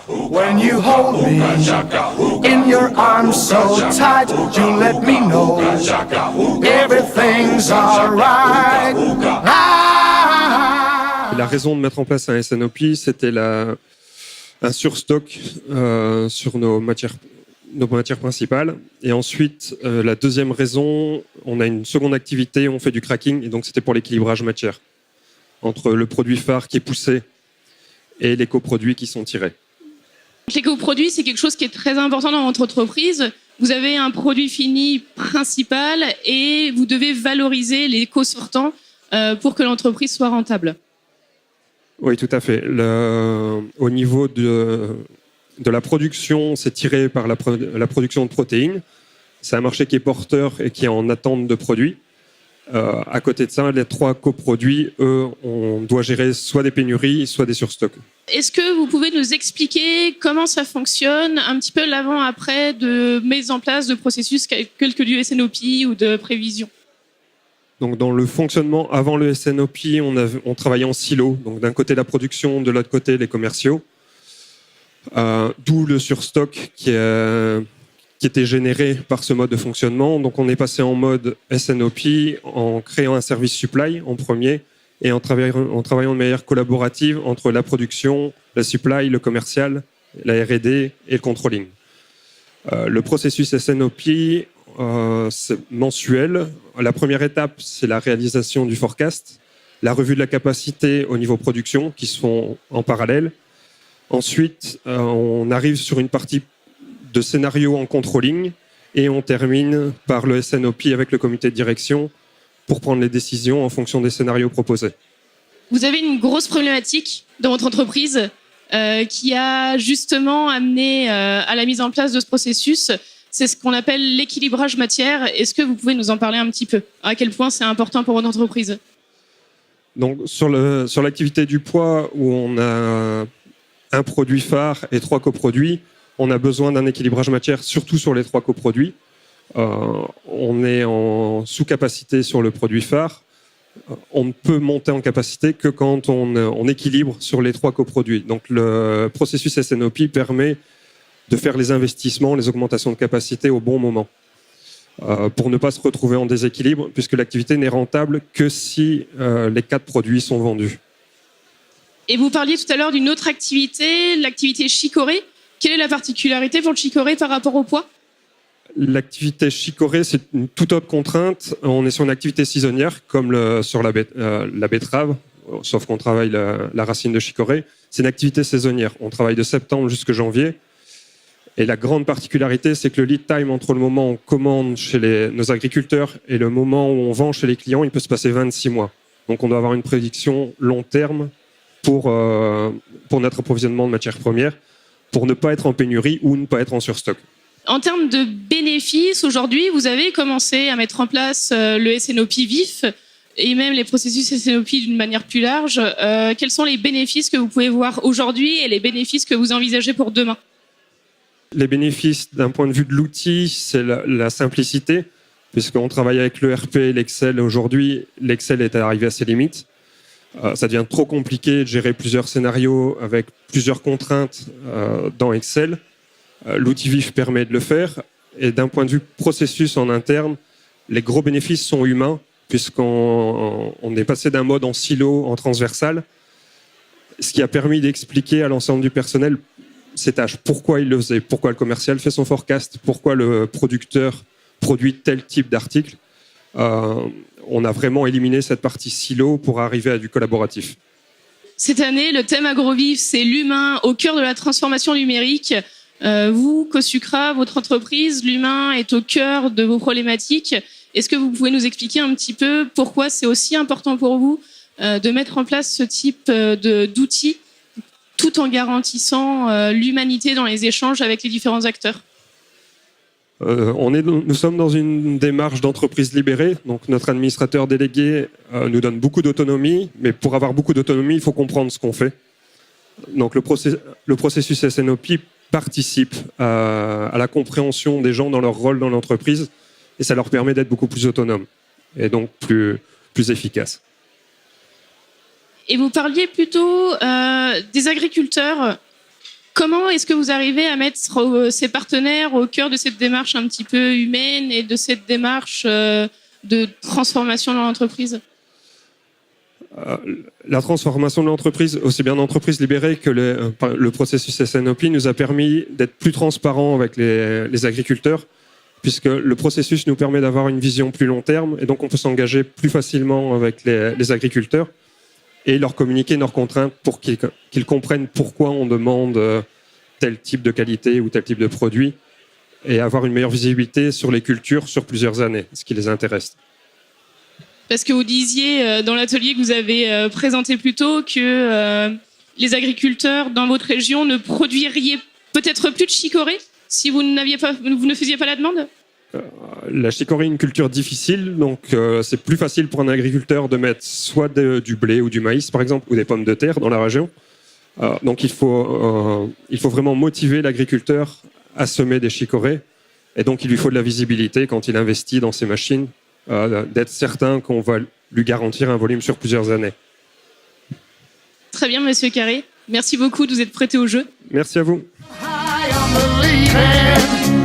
When you hold me in your arms so tight, you let me know everything's alright. La raison de mettre en place un SNOP, c'était un surstock sur nos matières principales. Et ensuite, la deuxième raison, on a une seconde activité, on fait du cracking, et donc c'était pour l'équilibrage matière entre le produit phare qui est poussé et les coproduits qui sont tirés. Les coproduits, c'est quelque chose qui est très important dans votre entreprise. Vous avez un produit fini principal et vous devez valoriser les co-sortants pour que l'entreprise soit rentable. Oui, tout à fait. Au niveau de la production, c'est tiré par la production de protéines. C'est un marché qui est porteur et qui est en attente de produits. À côté de ça, les 3 coproduits, eux, on doit gérer soit des pénuries, soit des surstocks. Est-ce que vous pouvez nous expliquer comment ça fonctionne, un petit peu l'avant-après de mise en place de processus tels que du SNOP ou de prévision? Donc, dans le fonctionnement, avant le SNOP, on travaillait en silo. Donc, d'un côté, la production, de l'autre côté, les commerciaux. D'où le surstock qui était généré par ce mode de fonctionnement. Donc, on est passé en mode SNOP en créant un service supply en premier et en travaillant de manière collaborative entre la production, la supply, le commercial, la R&D et le controlling. Le processus SNOP, c'est mensuel. La première étape, c'est la réalisation du forecast, la revue de la capacité au niveau production qui se font en parallèle. Ensuite, on arrive sur une partie de scénario en controlling et on termine par le SNOP avec le comité de direction pour prendre les décisions en fonction des scénarios proposés. Vous avez une grosse problématique dans votre entreprise qui a justement amené à la mise en place de ce processus. C'est ce qu'on appelle l'équilibrage matière. Est-ce que vous pouvez nous en parler un petit peu? À quel point c'est important pour votre entreprise? Donc, sur l'activité du poids, où on a un produit phare et 3 coproduits, on a besoin d'un équilibrage matière, surtout sur les 3 coproduits. On est en sous-capacité sur le produit phare. On ne peut monter en capacité que quand on équilibre sur les 3 coproduits. Donc, le processus SNOP permet de faire les investissements, les augmentations de capacité au bon moment, pour ne pas se retrouver en déséquilibre, puisque l'activité n'est rentable que si les 4 produits sont vendus. Et vous parliez tout à l'heure d'une autre activité, l'activité chicorée. Quelle est la particularité pour le chicorée par rapport au poids? L'activité chicorée, c'est une toute autre contrainte. On est sur une activité saisonnière, comme sur la betterave, sauf qu'on travaille la racine de chicorée. C'est une activité saisonnière. On travaille de septembre jusqu'à janvier. Et la grande particularité, c'est que le lead time entre le moment où on commande chez nos agriculteurs et le moment où on vend chez les clients, il peut se passer 26 mois. Donc on doit avoir une prédiction long terme pour notre approvisionnement de matières premières, pour ne pas être en pénurie ou ne pas être en surstock. En termes de bénéfices, aujourd'hui, vous avez commencé à mettre en place le SNOP vif et même les processus SNOP d'une manière plus large. Quels sont les bénéfices que vous pouvez voir aujourd'hui et les bénéfices que vous envisagez pour demain? Les bénéfices d'un point de vue de l'outil, c'est la simplicité, puisqu'on travaille avec l'ERP et l'Excel aujourd'hui. L'Excel est arrivé à ses limites. Ça devient trop compliqué de gérer plusieurs scénarios avec plusieurs contraintes dans Excel. L'outil VIF permet de le faire. Et d'un point de vue processus en interne, les gros bénéfices sont humains, puisqu'on est passé d'un mode en silo, en transversal, ce qui a permis d'expliquer à l'ensemble du personnel ces tâches, pourquoi il le faisait, pourquoi le commercial fait son forecast, pourquoi le producteur produit tel type d'article. On a vraiment éliminé cette partie silo pour arriver à du collaboratif. Cette année, le thème AgroVIF, c'est l'humain au cœur de la transformation numérique. Vous, Cosucra, votre entreprise, l'humain est au cœur de vos problématiques. Est-ce que vous pouvez nous expliquer un petit peu pourquoi c'est aussi important pour vous de mettre en place ce type d'outils tout en garantissant l'humanité dans les échanges avec les différents acteurs? Nous sommes dans une démarche d'entreprise libérée. Donc notre administrateur délégué nous donne beaucoup d'autonomie, mais pour avoir beaucoup d'autonomie, il faut comprendre ce qu'on fait. Donc le processus SNOP participe à la compréhension des gens dans leur rôle dans l'entreprise et ça leur permet d'être beaucoup plus autonomes et donc plus efficaces. Et vous parliez plutôt des agriculteurs. Comment est-ce que vous arrivez à mettre ces partenaires au cœur de cette démarche un petit peu humaine et de cette démarche de transformation dans l'entreprise ? La transformation de l'entreprise, aussi bien d'entreprise libérée que le processus SNOP, nous a permis d'être plus transparents avec les agriculteurs, puisque le processus nous permet d'avoir une vision plus long terme, et donc on peut s'engager plus facilement avec les agriculteurs et leur communiquer nos contraintes pour qu'ils comprennent pourquoi on demande tel type de qualité ou tel type de produit, et avoir une meilleure visibilité sur les cultures sur plusieurs années, ce qui les intéresse. Parce que vous disiez dans l'atelier que vous avez présenté plus tôt que les agriculteurs dans votre région ne produiriez peut-être plus de chicorée si vous ne faisiez pas la demande ? La chicorée est une culture difficile, donc c'est plus facile pour un agriculteur de mettre soit du blé ou du maïs, par exemple, ou des pommes de terre dans la région. Donc il faut vraiment motiver l'agriculteur à semer des chicorées, et donc il lui faut de la visibilité quand il investit dans ces machines, d'être certain qu'on va lui garantir un volume sur plusieurs années. Très bien, Monsieur Carré. Merci beaucoup de vous être prêté au jeu. Merci à vous. I am believing.